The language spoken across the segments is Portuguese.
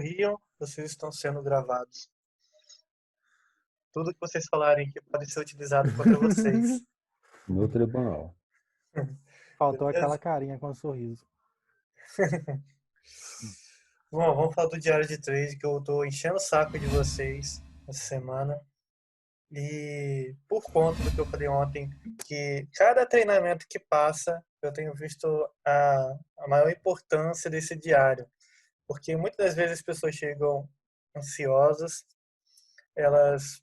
sorriam, vocês estão sendo gravados. Tudo que vocês falarem aqui pode ser utilizado contra vocês. No tribunal. Faltou aquela Beleza? carinha com sorriso. Bom, vamos falar do diário de trade, que eu tô enchendo o saco de vocês essa semana. E por conta do que eu falei ontem, que cada treinamento que passa, eu tenho visto a maior importância desse diário. Porque muitas das vezes as pessoas chegam ansiosas, elas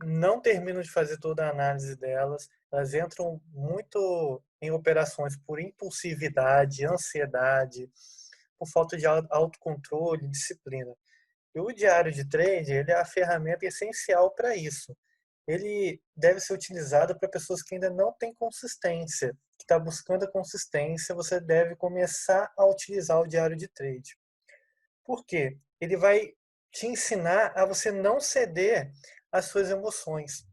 não terminam de fazer toda a análise delas, elas entram muito em operações por impulsividade, ansiedade, por falta de autocontrole, disciplina. E o diário de trade, ele é a ferramenta essencial para isso. Ele deve ser utilizado para pessoas que ainda não têm consistência, que está buscando a consistência, você deve começar a utilizar o diário de trade. Por quê? Ele vai te ensinar a você não ceder às suas emoções,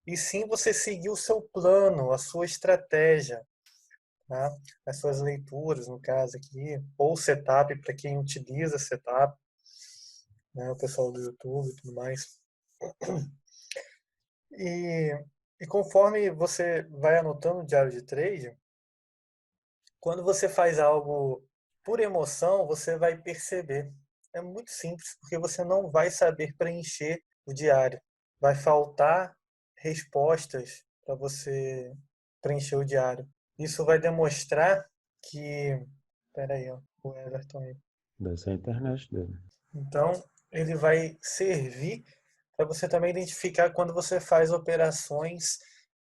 e sim você seguir o seu plano, a sua estratégia, né? As suas leituras, no caso aqui, ou setup, para quem utiliza setup, né? O pessoal do YouTube e tudo mais. E, e conforme você vai anotando o diário de trade, quando você faz algo por emoção, você vai perceber. É muito simples, porque você não vai saber preencher o diário. Vai faltar respostas para você preencher o diário. Isso vai demonstrar que. Peraí, ó, o Everton aí. Deve ser a internet dele. Então, ele vai servir para você também identificar quando você faz operações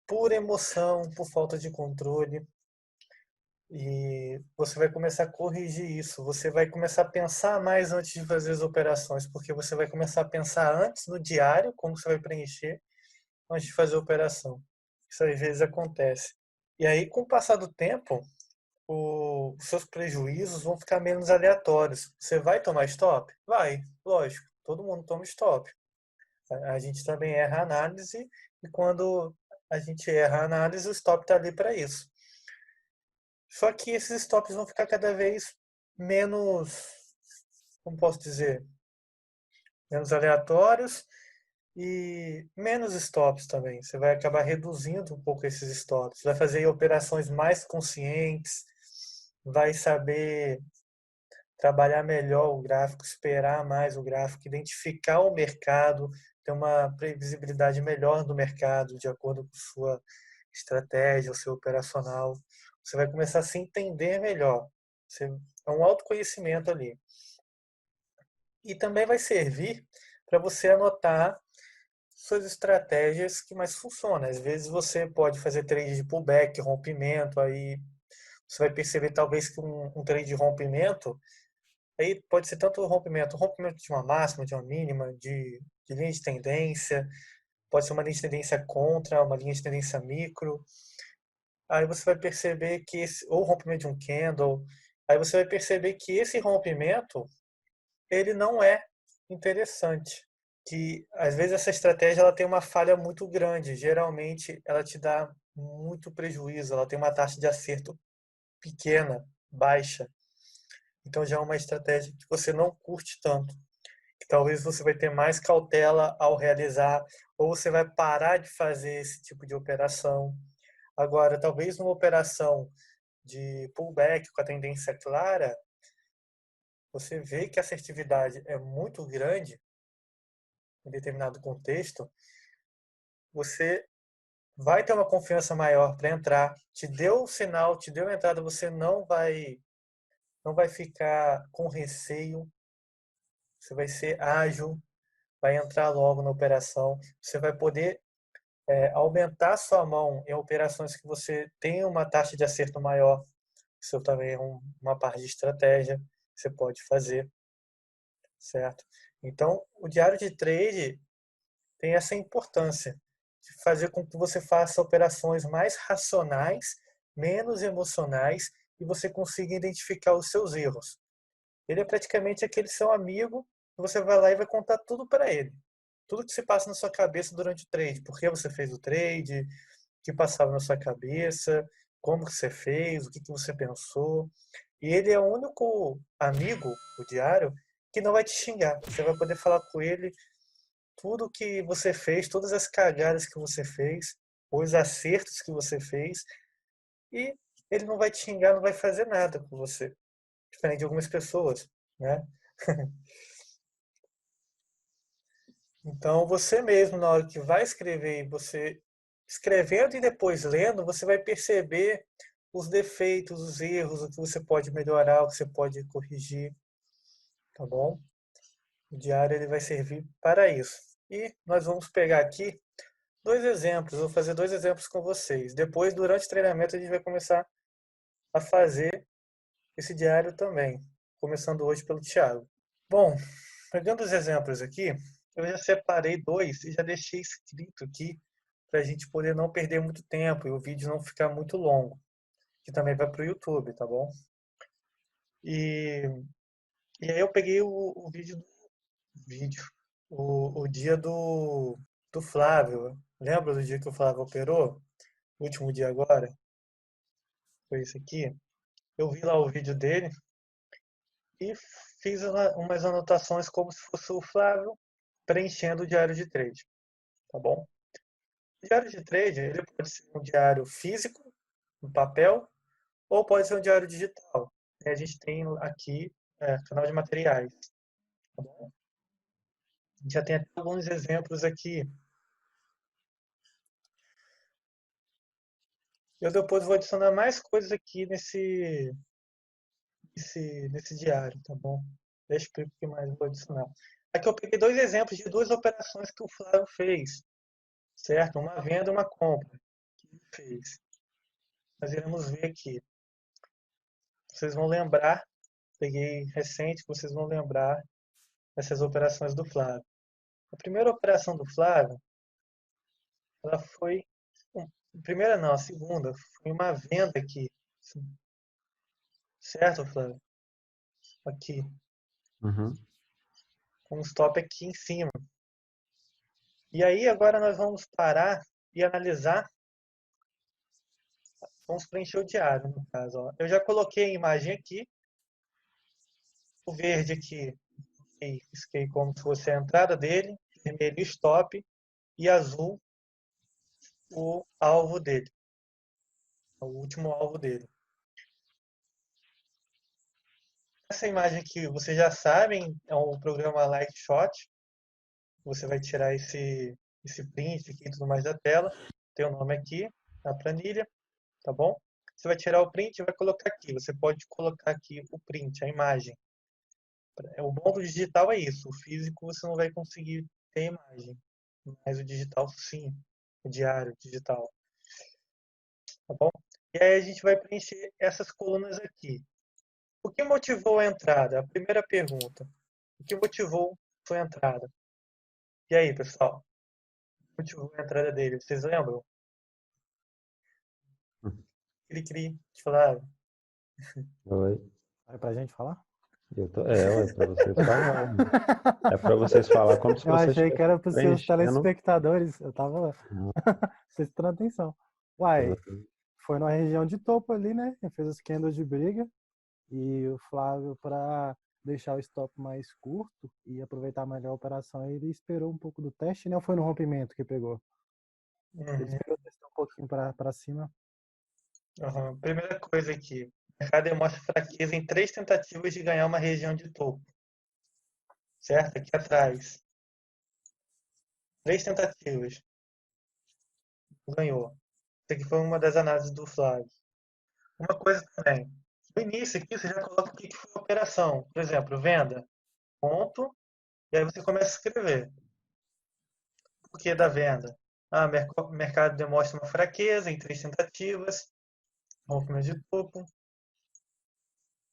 por emoção, por falta de controle. E você vai começar a corrigir isso. Você vai começar a pensar mais antes de fazer as operações, porque você vai começar a pensar antes no diário, como você vai preencher, antes de fazer a operação. Isso às vezes acontece. E aí, com o passar do tempo, os seus prejuízos vão ficar menos aleatórios. Você vai tomar stop? Vai, lógico. Todo mundo toma stop. A gente também erra a análise, e quando a gente erra a análise, o stop está ali para isso. Só que esses stops vão ficar cada vez menos, como posso dizer, menos aleatórios e menos stops também. Você vai acabar reduzindo um pouco esses stops. Vai fazer operações mais conscientes, vai saber trabalhar melhor o gráfico, esperar mais o gráfico, identificar o mercado, ter uma previsibilidade melhor do mercado de acordo com sua estratégia, o seu operacional. Você vai começar a se entender melhor. É um autoconhecimento ali. E também vai servir para você anotar suas estratégias que mais funcionam. Às vezes você pode fazer trade de pullback, rompimento, aí você vai perceber talvez que um trade de rompimento, aí pode ser tanto rompimento de uma máxima, de uma mínima, de linha de tendência, pode ser uma linha de tendência contra, uma linha de tendência micro. Aí você vai perceber que ou rompimento de um candle, aí você vai perceber que esse rompimento, ele não é interessante. Que às vezes essa estratégia ela tem uma falha muito grande, geralmente ela te dá muito prejuízo, ela tem uma taxa de acerto pequena, baixa. Então já é uma estratégia que você não curte tanto, que talvez você vai ter mais cautela ao realizar, ou você vai parar de fazer esse tipo de operação. Agora, talvez numa operação de pullback com a tendência clara, você vê que a assertividade é muito grande em determinado contexto, você vai ter uma confiança maior para entrar. Te deu o sinal, te deu a entrada, você não vai ficar com receio, você vai ser ágil, vai entrar logo na operação, você vai poder aumentar sua mão em operações que você tem uma taxa de acerto maior. Isso também é uma parte de estratégia que você pode fazer, certo? Então, o diário de trade tem essa importância de fazer com que você faça operações mais racionais, menos emocionais, e você consiga identificar os seus erros. Ele é praticamente aquele seu amigo que você vai lá e vai contar tudo para ele. Tudo que se passa na sua cabeça durante o trade. Por que você fez o trade, o que passava na sua cabeça, como que você fez, o que você pensou. E ele é o único amigo, o diário, que não vai te xingar. Você vai poder falar com ele tudo que você fez, todas as cagadas que você fez, os acertos que você fez, e ele não vai te xingar, não vai fazer nada com você. Diferente de algumas pessoas, né? Então, você mesmo, na hora que vai escrever, você escrevendo e depois lendo, você vai perceber os defeitos, os erros, o que você pode melhorar, o que você pode corrigir, tá bom? O diário ele vai servir para isso. E nós vamos pegar aqui dois exemplos, vou fazer dois exemplos com vocês. Depois, durante o treinamento, a gente vai começar a fazer esse diário também, começando hoje pelo Thiago. Bom, pegando os exemplos aqui, eu já separei dois e já deixei escrito aqui para a gente poder não perder muito tempo e o vídeo não ficar muito longo, que também vai para o YouTube, tá bom? E, e aí eu peguei o vídeo, o dia do Flávio. Lembra do dia que o Flávio operou? O último dia agora? Foi esse aqui. Eu vi lá o vídeo dele e fiz umas anotações como se fosse o Flávio preenchendo o diário de trade, tá bom? O diário de trade, ele pode ser um diário físico, no papel, ou pode ser um diário digital. A gente tem aqui canal de materiais, tá bom? A gente já tem até alguns exemplos aqui. Eu depois vou adicionar mais coisas aqui nesse diário, tá bom? Eu explico o que mais eu vou adicionar. Aqui eu peguei dois exemplos de duas operações que o Flávio fez, certo? Uma venda e uma compra que ele fez. Nós iremos ver aqui. Vocês vão lembrar, peguei recente, vocês vão lembrar dessas operações do Flávio. A primeira operação do Flávio, ela foi, a primeira não, a segunda, foi uma venda aqui, certo, Flávio? Aqui, Uhum. com um stop aqui em cima. E aí agora nós vamos parar e analisar, vamos preencher o diário, no caso. Ó. Eu já coloquei a imagem aqui, o verde aqui, risquei como se fosse a entrada dele, vermelho o stop e azul o alvo dele, o último alvo dele. Essa imagem aqui, vocês já sabem, é um programa Lightshot. Você vai tirar esse print aqui e tudo mais da tela. Tem o nome aqui na planilha, tá bom? Você vai tirar o print e vai colocar aqui. Você pode colocar aqui o print, a imagem. O bom do digital é isso. O físico você não vai conseguir ter imagem. Mas o digital sim. O diário digital. Tá bom? E aí a gente vai preencher essas colunas aqui. O que motivou a entrada? A primeira pergunta. O que motivou sua entrada? E aí, pessoal? O que motivou a entrada dele? Vocês lembram? Cri-cri, Flávio. Oi. É pra gente falar? Ué, para vocês falarem. É para vocês falar como se Eu vocês achei que estivessem era pros seus preenchendo. telespectadores. Eu tava prestando atenção. Uai, foi na região de topo ali, né? Ele fez os candles de briga. E o Flávio, para deixar o stop mais curto e aproveitar melhor a operação, ele esperou um pouco do teste, né? Ou foi no rompimento que pegou? Ele Uhum, esperou testar um pouquinho para cima. uhum. Primeira coisa aqui. O mercado demonstra fraqueza em 3 tentativas de ganhar uma região de topo. Certo? Aqui atrás. 3 tentativas. Ganhou. Isso aqui foi uma das análises do Flávio. Uma coisa também. No início aqui você já coloca o que foi a operação. Por exemplo, venda, ponto, e aí você começa a escrever. Por que da venda? O mercado demonstra uma fraqueza em 3 tentativas, rompimento de topo.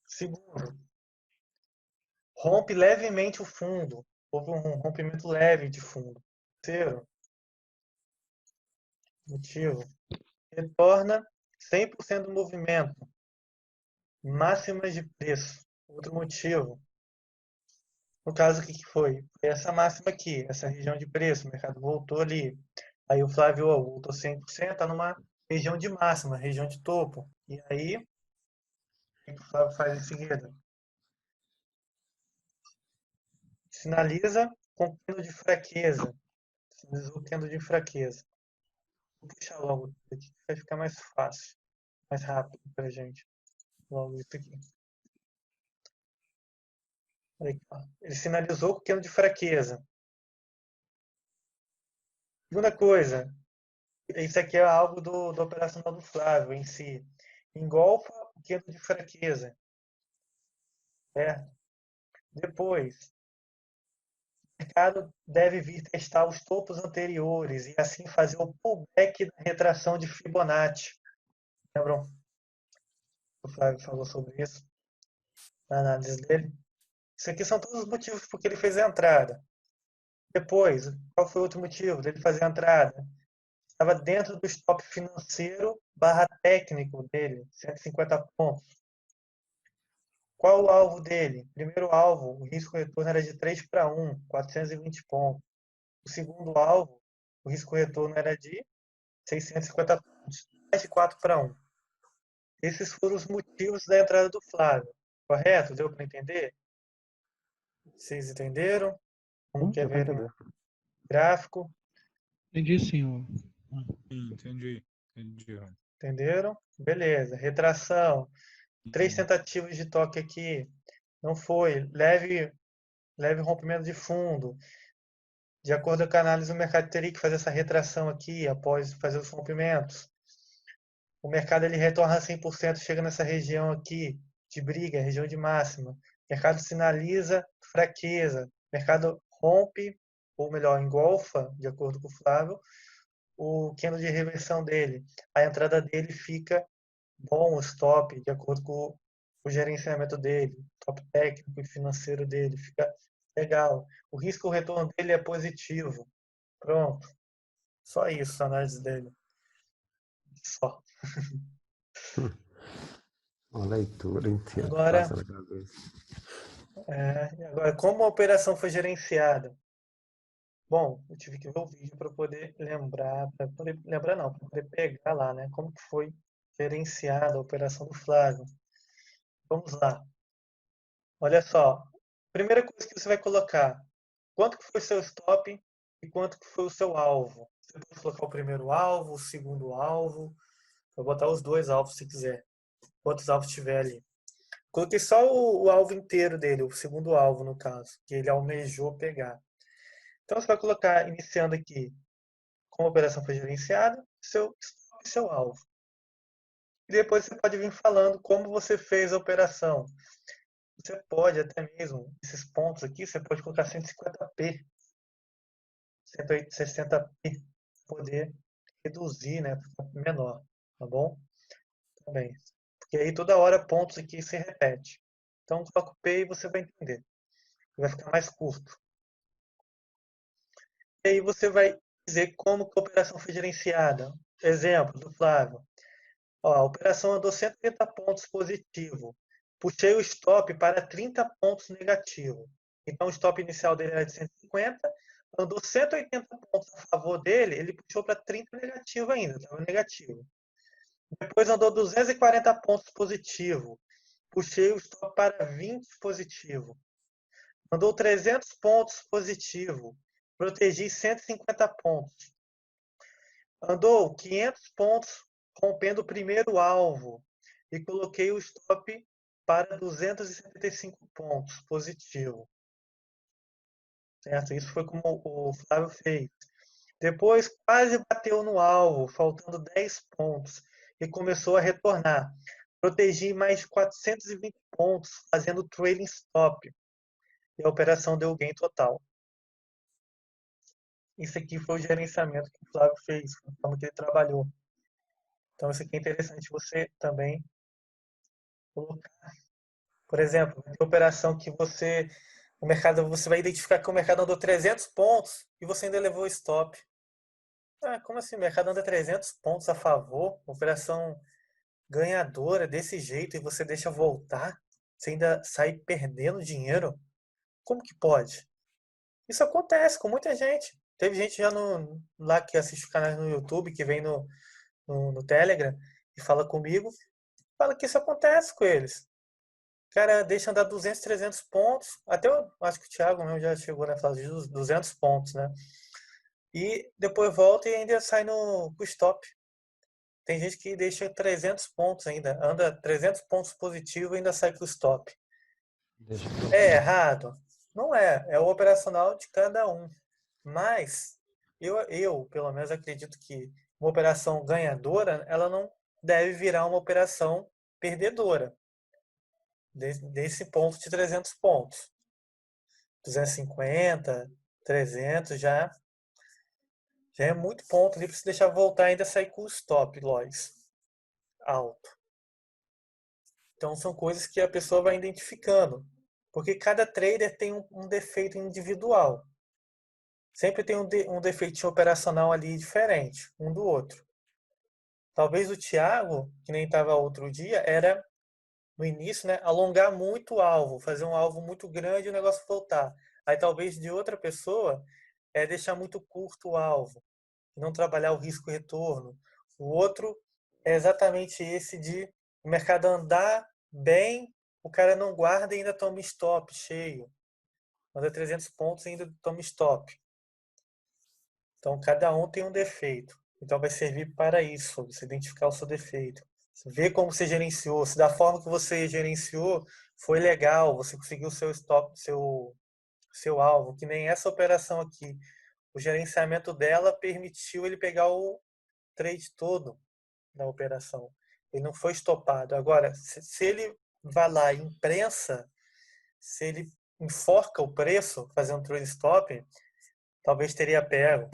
Segundo, rompe levemente o fundo. Houve um rompimento leve de fundo. Terceiro motivo, retorna 100% do movimento. Máximas de preço. Outro motivo. No caso, o que foi? Foi essa máxima aqui, essa região de preço. O mercado voltou ali. Aí o Flávio voltou 100%, está numa região de máxima, região de topo. E aí, o que o Flávio faz em seguida? Sinaliza com candle de fraqueza. Sinalizou candle de fraqueza. Vou puxar logo isso aqui, vai ficar mais fácil, mais rápido pra gente. Logo isso aqui. Olha aqui, ó. Ele sinalizou com candle de fraqueza. Segunda coisa, isso aqui é algo do operacional do Flávio em si. Engolfa o candle de fraqueza. Certo? Depois, o mercado deve vir testar os topos anteriores e assim fazer o pullback da retração de Fibonacci. Lembram? O Flávio falou sobre isso na análise dele. Isso aqui são todos os motivos por que ele fez a entrada. Depois, qual foi o outro motivo dele fazer a entrada? Estava dentro do stop financeiro barra técnico dele, 150 pontos. Qual o alvo dele? Primeiro alvo, o risco-retorno era de 3 para 1, 420 pontos. O segundo alvo, o risco-retorno era de 650 pontos, mais de 4 para 1. Esses foram os motivos da entrada do Flávio. Correto? Deu para entender? Vocês entenderam? Como quer Deu pra ver entender. no gráfico? Entendi sim, ó. Entendi. Entendi. Entenderam? Beleza. Retração. 3 tentativas de toque aqui. Não foi. Leve rompimento de fundo. De acordo com a análise, o mercado teria que fazer essa retração aqui após fazer os rompimentos. O mercado ele retorna a 100%, chega nessa região aqui de briga, região de máxima. O mercado sinaliza fraqueza. O mercado rompe, ou melhor, engolfa, de acordo com o Flávio, o candle de reversão dele. A entrada dele fica bom, o stop, de acordo com o gerenciamento dele, top técnico e financeiro dele, fica legal. O risco retorno dele é positivo. Pronto. Só isso, a análise dele. Só. Uma leitura inteira que Agora, passa na cabeça. agora, como a operação foi gerenciada? Bom, eu tive que ver o vídeo para poder lembrar, para poder lembrar não, para poder pegar lá, né? Como que foi gerenciada a operação do Flávio. Vamos lá. Olha só. Primeira coisa que você vai colocar, quanto que foi o seu stop e quanto que foi o seu alvo. Você pode colocar o primeiro alvo, o segundo alvo, vou botar os dois alvos se quiser. Quantos alvos tiver ali. Coloquei só o alvo inteiro dele, o segundo alvo no caso, que ele almejou pegar. Então você vai colocar, iniciando aqui, como a operação foi gerenciada, seu stop e seu alvo. E depois você pode vir falando como você fez a operação. Você pode até mesmo, esses pontos aqui, você pode colocar 150p, 160p, poder reduzir, né, para ficar menor, tá bom? Também. Porque aí toda hora pontos aqui se repete. Então coloca o P e você vai entender. Vai ficar mais curto. E aí você vai dizer como que a operação foi gerenciada. Exemplo do Flávio. Ó, a operação andou 130 pontos positivo. Puxei o stop para 30 pontos negativo. Então o stop inicial dele era de 150, andou 180 pontos a favor dele, ele puxou para 30 negativo ainda, estava negativo. Depois andou 240 pontos positivo. Puxei o stop para 20 positivo. Andou 300 pontos positivo. Protegi 150 pontos. Andou 500 pontos rompendo o primeiro alvo e coloquei o stop para 275 pontos positivo. Certo? Isso foi como o Flávio fez. Depois quase bateu no alvo, faltando 10 pontos e começou a retornar. Protegi mais 420 pontos, fazendo trailing stop. E a operação deu gain total. Isso aqui foi o gerenciamento que o Flávio fez, a forma que ele trabalhou. Então, isso aqui é interessante você também colocar. Por exemplo, tem operação que você vai identificar que o mercado andou 300 pontos e você ainda levou stop. Ah, como assim? O mercado anda 300 pontos a favor, operação ganhadora desse jeito e você deixa voltar? Você ainda sai perdendo dinheiro? Como que pode? Isso acontece com muita gente. Teve gente já lá que assiste canais no YouTube, que vem no Telegram e fala comigo, fala que isso acontece com eles. cara deixa andar 200, 300 pontos. Até eu acho que o Thiago mesmo já chegou na fase de 200 pontos, né? E depois volta e ainda sai com stop. Tem gente que deixa 300 pontos ainda, anda 300 pontos positivo e ainda sai com stop. Deixa É errado? Não é. É o operacional de cada um. Mas eu pelo menos acredito que uma operação ganhadora, ela não deve virar uma operação perdedora. Desse ponto de 300 pontos. 250, 300 já é muito ponto ali para você deixar voltar e ainda sair com o stop loss alto. Então são coisas que a pessoa vai identificando. Porque cada trader tem um defeito individual. Sempre tem um defeitinho operacional ali diferente, um do outro. Talvez o Thiago, que nem estava outro dia, era no início, né, alongar muito o alvo, fazer um alvo muito grande e o negócio voltar. Aí talvez de outra pessoa é deixar muito curto o alvo, e não trabalhar o risco-retorno. O outro é exatamente esse de o mercado andar bem, o cara não guarda e ainda toma stop cheio. Anda 300 pontos e ainda toma stop. Então, cada um tem um defeito. Então, vai servir para isso, você identificar o seu defeito. Ver como você gerenciou, se da forma que você gerenciou foi legal, você conseguiu o seu stop, seu alvo, que nem essa operação aqui. O gerenciamento dela permitiu ele pegar o trade todo da operação. Ele não foi estopado. Agora, se ele vai lá e imprensa, se ele enforca o preço fazendo trade stop, talvez teria pego.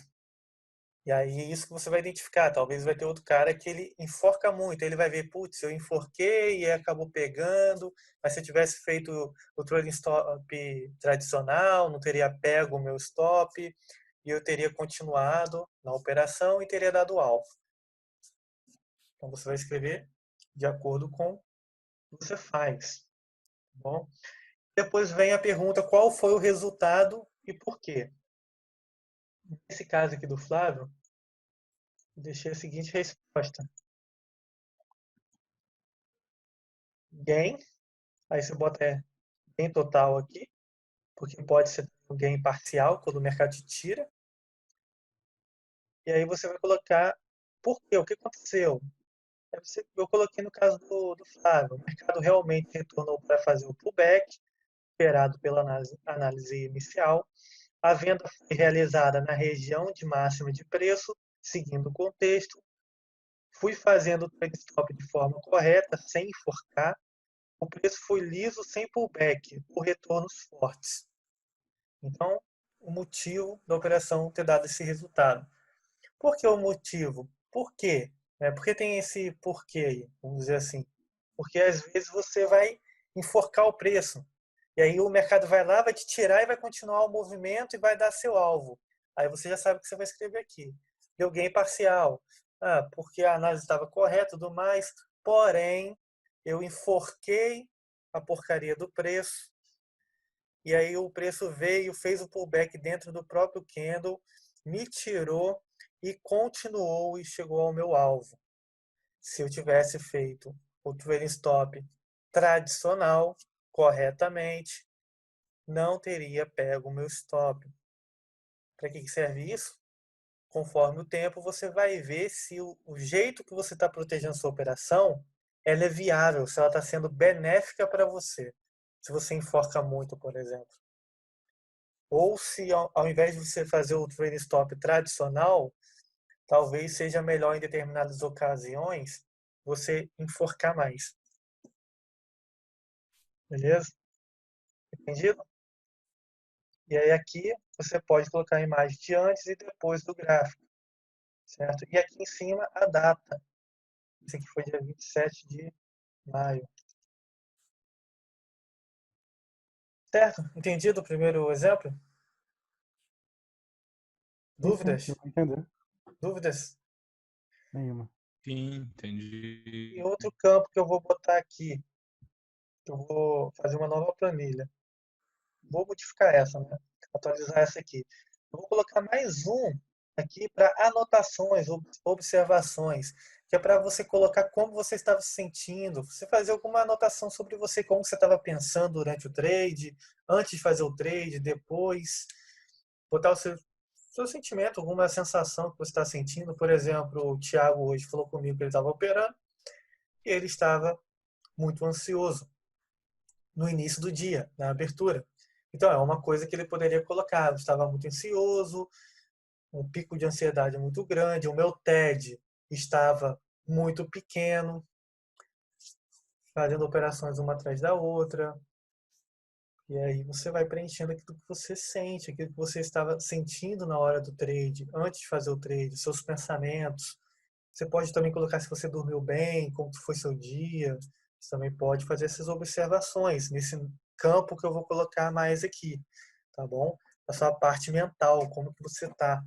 E aí é isso que você vai identificar. Talvez vai ter outro cara que ele enforca muito. Ele vai ver, putz, eu enforquei e acabou pegando, mas se eu tivesse feito o trailing stop tradicional, não teria pego o meu stop e eu teria continuado na operação e teria dado alvo. Então você vai escrever de acordo com o que você faz. Tá bom? Depois vem a pergunta, qual foi o resultado e por quê? Nesse caso aqui do Flávio, eu deixei a seguinte resposta. Gain, aí você bota gain total aqui, porque pode ser um gain parcial, quando o mercado te tira. E aí você vai colocar por quê, o que aconteceu. Eu coloquei no caso do Flávio, o mercado realmente retornou para fazer o pullback, esperado pela análise inicial. A venda foi realizada na região de máxima de preço, seguindo o contexto. Fui fazendo o trade stop de forma correta, sem enforcar. O preço foi liso, sem pullback, por retornos fortes. Então, o motivo da operação ter dado esse resultado. Por que o motivo? Por quê? Por que tem esse porquê aí, vamos dizer assim? Porque às vezes você vai enforcar o preço. E aí o mercado vai lá, vai te tirar e vai continuar o movimento e vai dar seu alvo. Aí você já sabe o que você vai escrever aqui. Deu gain parcial. Porque a análise estava correta e tudo mais. Porém, eu enforquei a porcaria do preço. E aí o preço veio, fez o pullback dentro do próprio candle, me tirou e continuou e chegou ao meu alvo. Se eu tivesse feito o trailing stop tradicional, corretamente, não teria pego o meu stop. Para que serve isso? Conforme o tempo, você vai ver se o jeito que você está protegendo sua operação ela é viável, se ela está sendo benéfica para você. Se você enforca muito, por exemplo. Ou se ao invés de você fazer o trailing stop tradicional, talvez seja melhor em determinadas ocasiões você enforcar mais. Beleza? Entendido? E aí aqui você pode colocar a imagem de antes e depois do gráfico. Certo? E aqui em cima a data. Esse aqui foi dia 27 de maio. Certo? Entendido o primeiro exemplo? Sim, sim, Dúvidas? eu vou entender. Dúvidas? Nenhuma. Sim, E entendi. outro campo que eu vou botar aqui, que eu vou fazer uma nova planilha. Vou modificar essa, né? Atualizar essa aqui. Eu vou colocar mais um aqui para anotações, observações, que é para você colocar como você estava se sentindo, você fazer alguma anotação sobre você, como você estava pensando durante o trade, antes de fazer o trade, depois, botar o seu sentimento, alguma sensação que você está sentindo. Por exemplo, o Thiago hoje falou comigo que ele estava operando e ele estava muito ansioso no início do dia, na abertura. Então, é uma coisa que ele poderia colocar. Eu estava muito ansioso, um pico de ansiedade muito grande, o meu TED estava muito pequeno, fazendo operações uma atrás da outra. E aí você vai preenchendo aquilo que você sente, aquilo que você estava sentindo na hora do trade, antes de fazer o trade, seus pensamentos. Você pode também colocar se você dormiu bem, como foi seu dia. Você também pode fazer essas observações nesse campo que eu vou colocar mais aqui, tá bom? A sua parte mental, como que você tá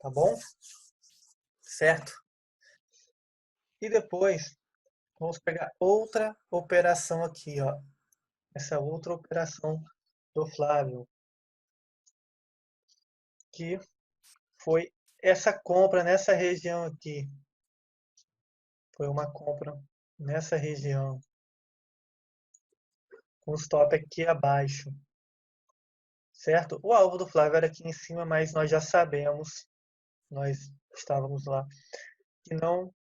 bom? Certo? E depois vamos pegar outra operação aqui, ó. Essa outra operação do Flávio, que foi essa compra nessa região aqui. Foi uma compra nessa região, com o stop aqui abaixo, certo? O alvo do Flávio era aqui em cima, mas nós já sabemos, nós estávamos lá, que não,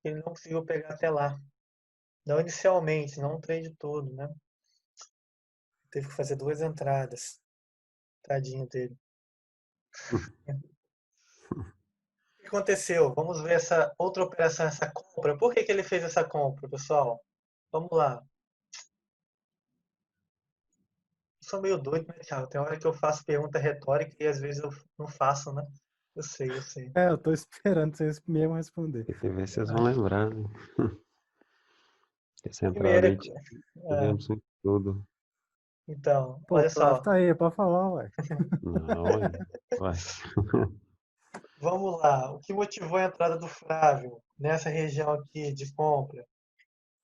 ele não conseguiu pegar até lá. Não inicialmente, não o trade todo, né? Teve que fazer 2 entradas. Tadinho dele. O que aconteceu? Vamos ver essa outra operação, essa compra. Por que ele fez essa compra, pessoal? Vamos lá. Eu sou meio doido, né, Thiago? Tem hora que eu faço pergunta retórica e às vezes eu não faço, né? Eu sei, eu sei. É, eu tô esperando vocês mesmo responder. Tem que ver se vocês vão lembrar, né? Essa entrada Primeira, aí é, tivemos em tudo. então, Pô, o olha Flávio só. tá aí, é pra falar, ué. Não, vai. Vamos lá. O que motivou a entrada do Flávio nessa região aqui de compra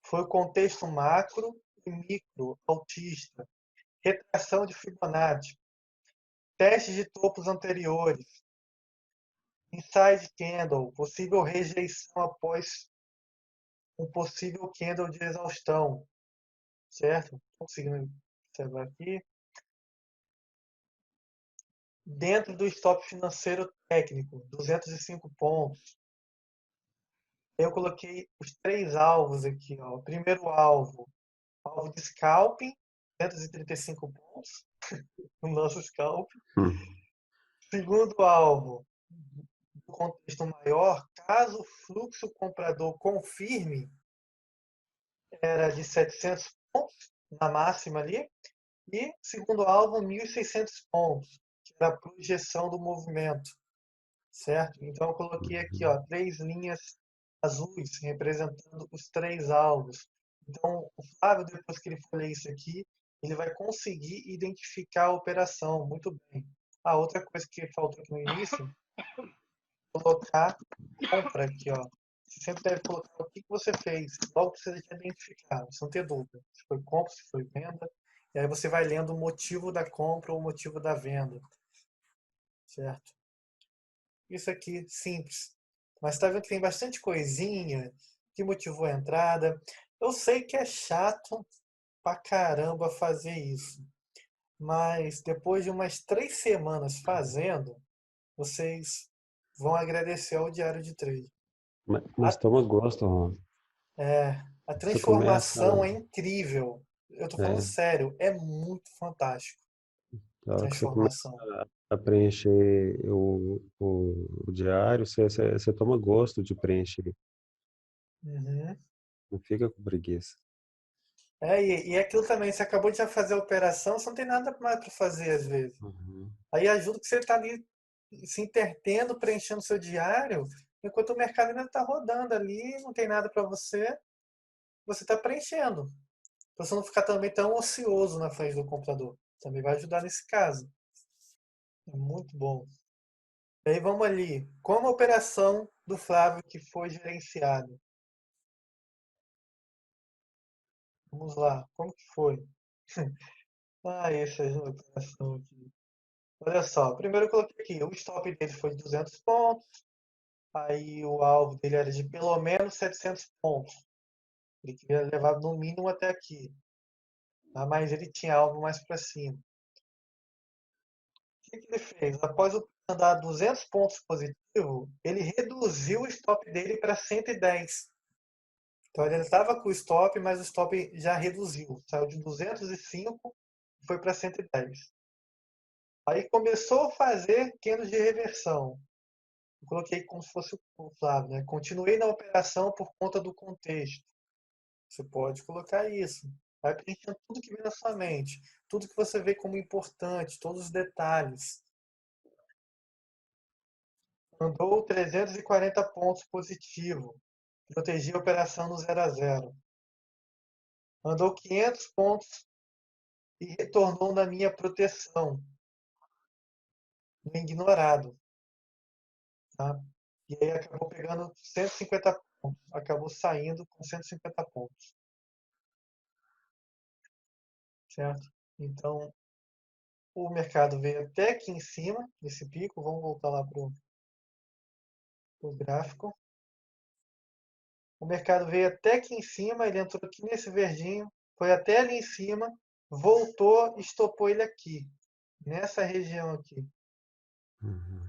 foi o contexto macro e micro altista, retração de Fibonacci, testes de topos anteriores, inside candle, possível rejeição após um possível candle de exaustão, certo? Conseguindo observar aqui. Dentro do stop financeiro técnico, 205 pontos. Eu coloquei os 3 alvos aqui. Ó. O primeiro alvo de scalping, 235 pontos, no nosso scalp. Hum. Segundo alvo, do contexto maior, caso o fluxo comprador confirme, era de 700 pontos na máxima ali. E segundo alvo, 1.600 pontos, que era a projeção do movimento, certo? Então eu coloquei aqui, ó, 3 linhas azuis representando os 3 alvos. Então o Flávio, depois que ele for ler isso aqui, ele vai conseguir identificar a operação muito bem. A outra coisa que faltou aqui no início, colocar compra aqui, ó. Você sempre deve colocar o que você fez, logo que você já identificar, você não ter dúvida. Se foi compra, se foi venda. E aí você vai lendo o motivo da compra ou o motivo da venda. Certo? Isso aqui, simples. Mas está vendo que tem bastante coisinha que motivou a entrada. Eu sei que é chato pra caramba fazer isso. Mas depois de umas 3 semanas fazendo, vocês vão agradecer ao diário de trade. Mas A, toma gosto, Ron. a Você começa, transformação é incrível. Eu tô falando é, sério, é muito fantástico a na hora que você começa transformação. a preencher o diário, você toma gosto de preencher, Uhum. não fica com preguiça. E aquilo também, você acabou de já fazer a operação, você não tem nada mais para fazer às vezes. Uhum. Aí ajuda que você está ali se intertendo, preenchendo seu diário, enquanto o mercado ainda está rodando ali, não tem nada para você está preenchendo. Para você não ficar também tão ocioso na frente do computador. Também vai ajudar nesse caso. É muito bom. E aí vamos ali. Como a operação do Flávio que foi gerenciada? Vamos lá. Como que foi? Essa operação aqui. Olha só, primeiro eu coloquei aqui, o stop dele foi de 200 pontos, aí o alvo dele era de pelo menos 700 pontos. Ele queria levar no mínimo até aqui, tá? Mas ele tinha alvo mais para cima. O que ele fez? Após o andar 200 pontos positivo, ele reduziu o stop dele para 110. Então ele estava com o stop, mas o stop já reduziu. Saiu de 205 e foi para 110. Aí começou a fazer candles de reversão. Eu coloquei como se fosse o Flávio, né? Continuei na operação por conta do contexto. Você pode colocar isso. Vai preenchendo tudo que vem na sua mente. Tudo que você vê como importante, todos os detalhes. Andou 340 pontos positivo. Protegi a operação no 0 a 0. Andou 500 pontos e retornou na minha proteção, no ignorado. Tá? E aí acabou pegando 150 pontos. Acabou saindo com 150 pontos. Certo? Então, o mercado veio até aqui em cima, nesse pico. Vamos voltar lá para o gráfico. O mercado veio até aqui em cima, ele entrou aqui nesse verdinho, foi até ali em cima, voltou e estopou ele aqui, nessa região aqui. Uhum.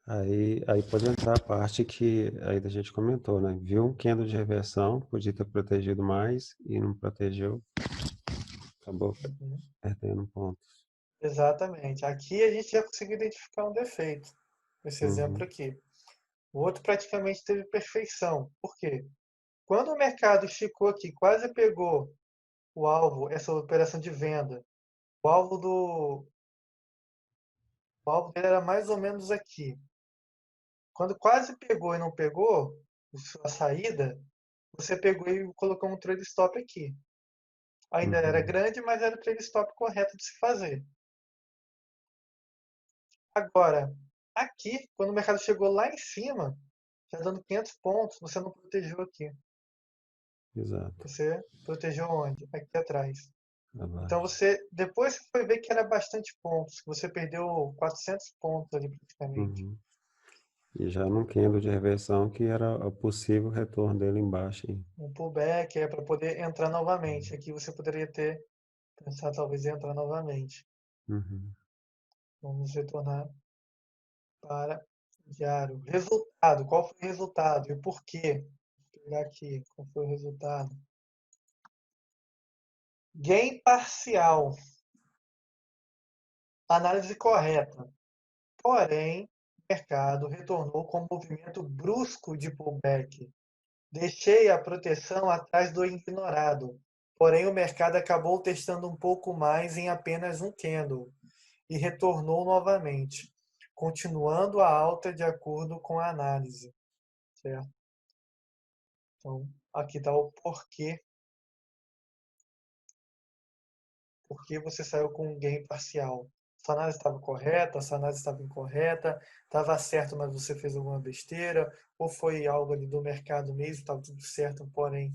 Aí pode entrar a parte que aí a gente comentou, né? Viu um candle de reversão, podia ter protegido mais e não protegeu, acabou Uhum. perdendo pontos. Exatamente. Aqui a gente já conseguiu identificar um defeito, nesse exemplo Uhum. aqui. O outro praticamente teve perfeição. Por quê? Quando o mercado esticou aqui, quase pegou o alvo, essa operação de venda, o alvo o alvo dele era mais ou menos aqui. Quando quase pegou e não pegou a saída, você pegou e colocou um trade stop aqui. Ainda era Uhum. grande, mas era o trade stop correto de se fazer. Agora, aqui, quando o mercado chegou lá em cima, já dando 500 pontos, você não protegeu aqui. Exato. Você protegeu onde? Aqui atrás. Então Abaixo. você depois você foi ver que era bastante pontos, que você perdeu 400 pontos ali praticamente. Uhum. E já num candle de reversão que era o possível retorno dele embaixo. Hein? Um pullback é para poder entrar novamente. Aqui você poderia ter pensado talvez em entrar novamente. Uhum. Vamos retornar para diário. Resultado. Qual foi o resultado e por quê? Vou pegar aqui. Qual foi o resultado? Gain parcial. Análise correta. Porém, o mercado retornou com um movimento brusco de pullback. Deixei a proteção atrás do ignorado. Porém, o mercado acabou testando um pouco mais em apenas um candle e retornou novamente, continuando a alta de acordo com a análise. Certo? Então, aqui está o porquê. Por que você saiu com um gain parcial? Sua análise estava correta, sua análise estava incorreta, estava certo, mas você fez alguma besteira, ou foi algo ali do mercado mesmo, estava tudo certo, porém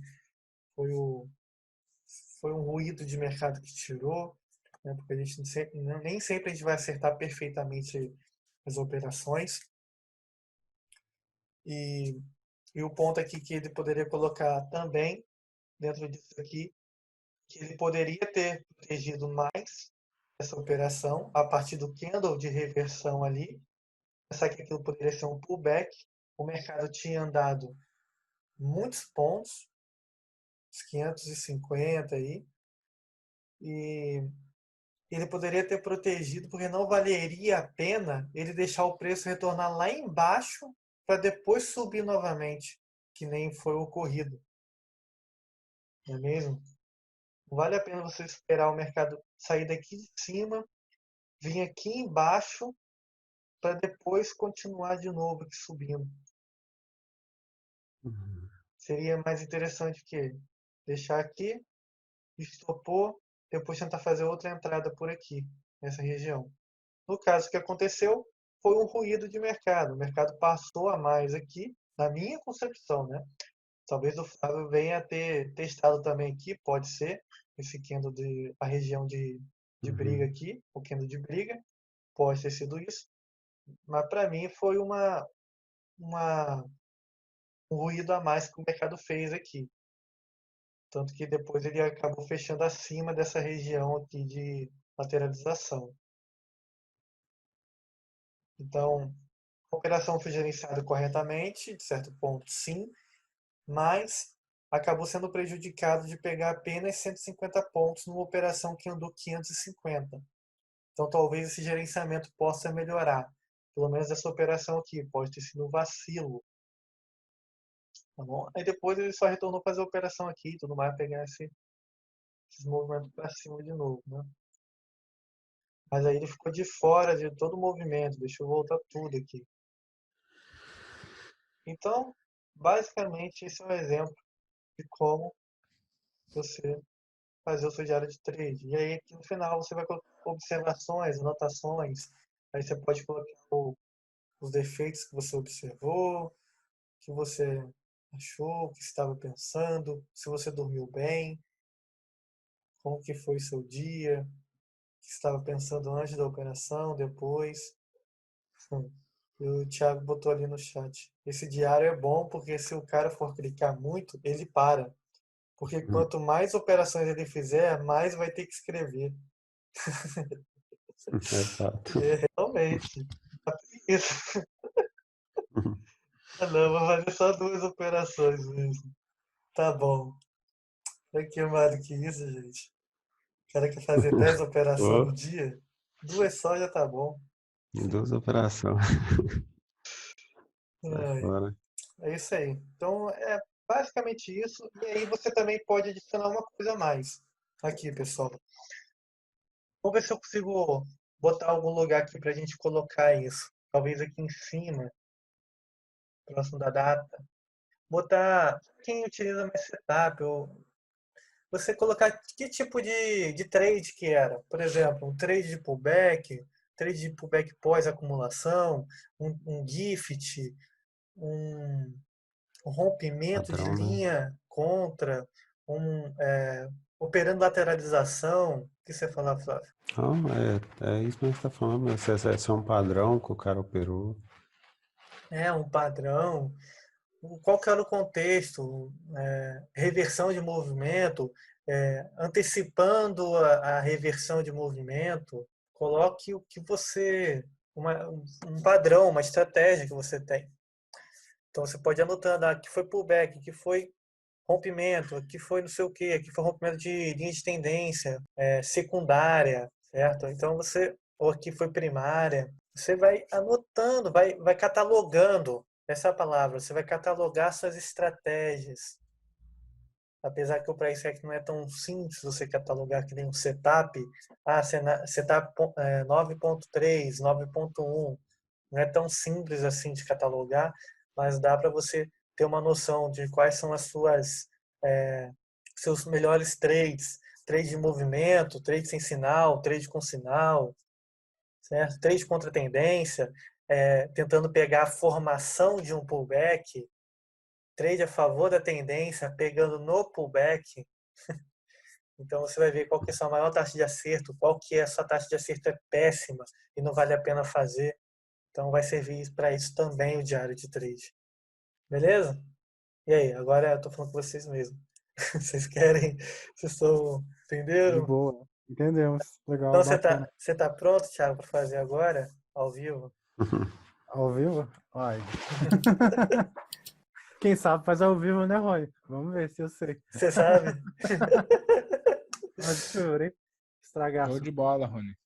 foi, foi um ruído de mercado que tirou, né? Porque a gente nem sempre a gente vai acertar perfeitamente as operações. E, e o ponto aqui que ele poderia colocar também, dentro disso aqui, que ele poderia ter protegido mais essa operação a partir do candle de reversão ali. Pensar que aquilo poderia ser um pullback. O mercado tinha andado muitos pontos, uns 550 aí, e ele poderia ter protegido, porque não valeria a pena ele deixar o preço retornar lá embaixo para depois subir novamente, que nem foi ocorrido. Não é mesmo? Não vale a pena você esperar o mercado sair daqui de cima, vir aqui embaixo para depois continuar de novo aqui subindo. Uhum. Seria mais interessante que deixar aqui, estopou, depois tentar fazer outra entrada por aqui, nessa região. No caso, o que aconteceu foi um ruído de mercado. O mercado passou a mais aqui, na minha concepção, né? Talvez o Flávio venha a ter testado também aqui, pode ser, esse candle a região de briga aqui, o candle de briga, pode ter sido isso. Mas para mim foi um ruído a mais que o mercado fez aqui. Tanto que depois ele acabou fechando acima dessa região aqui de lateralização. Então, a operação foi gerenciada corretamente, de certo ponto, sim, mas acabou sendo prejudicado de pegar apenas 150 pontos numa operação que andou 550. Então, talvez esse gerenciamento possa melhorar. Pelo menos essa operação aqui pode ter sido um vacilo. Tá bom? Aí depois ele só retornou fazer a operação aqui e tudo mais, pegar esses movimentos para cima de novo, né? Mas aí ele ficou de fora de todo o movimento. Deixa eu voltar tudo aqui. Então, basicamente, esse é um exemplo de como você fazer o seu diário de trade. E aí, aqui no final, você vai colocar observações, anotações. Aí você pode colocar os defeitos que você observou, o que você achou, o que estava pensando, se você dormiu bem, como que foi o seu dia, o que estava pensando antes da operação, depois. E o Thiago botou ali no chat. Esse diário é bom porque se o cara for clicar muito, ele para. Porque quanto mais operações ele fizer, mais vai ter que escrever. É fato. Realmente. Isso. Ah, não, vou fazer só 2 operações mesmo. Tá bom. É que mais do que isso, gente. O cara quer fazer 10 operações no Ô, dia? 2 só já tá bom. em 2 operações. Sai Ai, fora. é isso aí. Então, é basicamente isso. E aí você também pode adicionar uma coisa a mais. Aqui, pessoal. Vamos ver se eu consigo botar algum lugar aqui pra gente colocar isso. Talvez aqui em cima, próximo da data. Botar quem utiliza mais setup, ou você colocar que tipo de trade que era. Por exemplo, um trade de pullback pós-acumulação, um gift, um, um rompimento de Padrão, né? linha contra, operando lateralização. O que você fala, Flávio? Não, é isso que a gente está falando, né? Se é um padrão que o cara operou. É um padrão. Qual que era o contexto? Reversão de movimento, antecipando a reversão de movimento. Coloque o que você, um padrão, uma estratégia que você tem. Então você pode ir anotando, aqui foi pullback, aqui foi rompimento, aqui foi não sei o que, aqui foi rompimento de linha de tendência, secundária, certo? Então ou aqui foi primária. Você vai anotando, vai catalogando, essa é a palavra, você vai catalogar suas estratégias. Apesar que o price action não é tão simples você catalogar que nem um setup, setup 9.3, 9.1, não é tão simples assim de catalogar, mas dá para você ter uma noção de quais são as seus melhores trades, trade de movimento, trade sem sinal, trade com sinal, certo? Trade contra tendência, tentando pegar a formação de um pullback, trade a favor da tendência, pegando no pullback. Então você vai ver qual que é a sua maior taxa de acerto, qual que é a sua taxa de acerto é péssima e não vale a pena fazer. Então vai servir para isso também o diário de trade. Beleza? E aí, agora eu tô falando com vocês mesmo. Vocês querem? Vocês estão. De Entenderam? boa. Entendemos. Legal, Então bacana. você tá pronto, Thiago, para fazer agora, ao vivo? Ao vivo? Ai. Quem sabe faz ao vivo, né, Roy? Vamos ver se eu sei. Você sabe? Mas juro, hein? Estragar. Show de bola, Rony.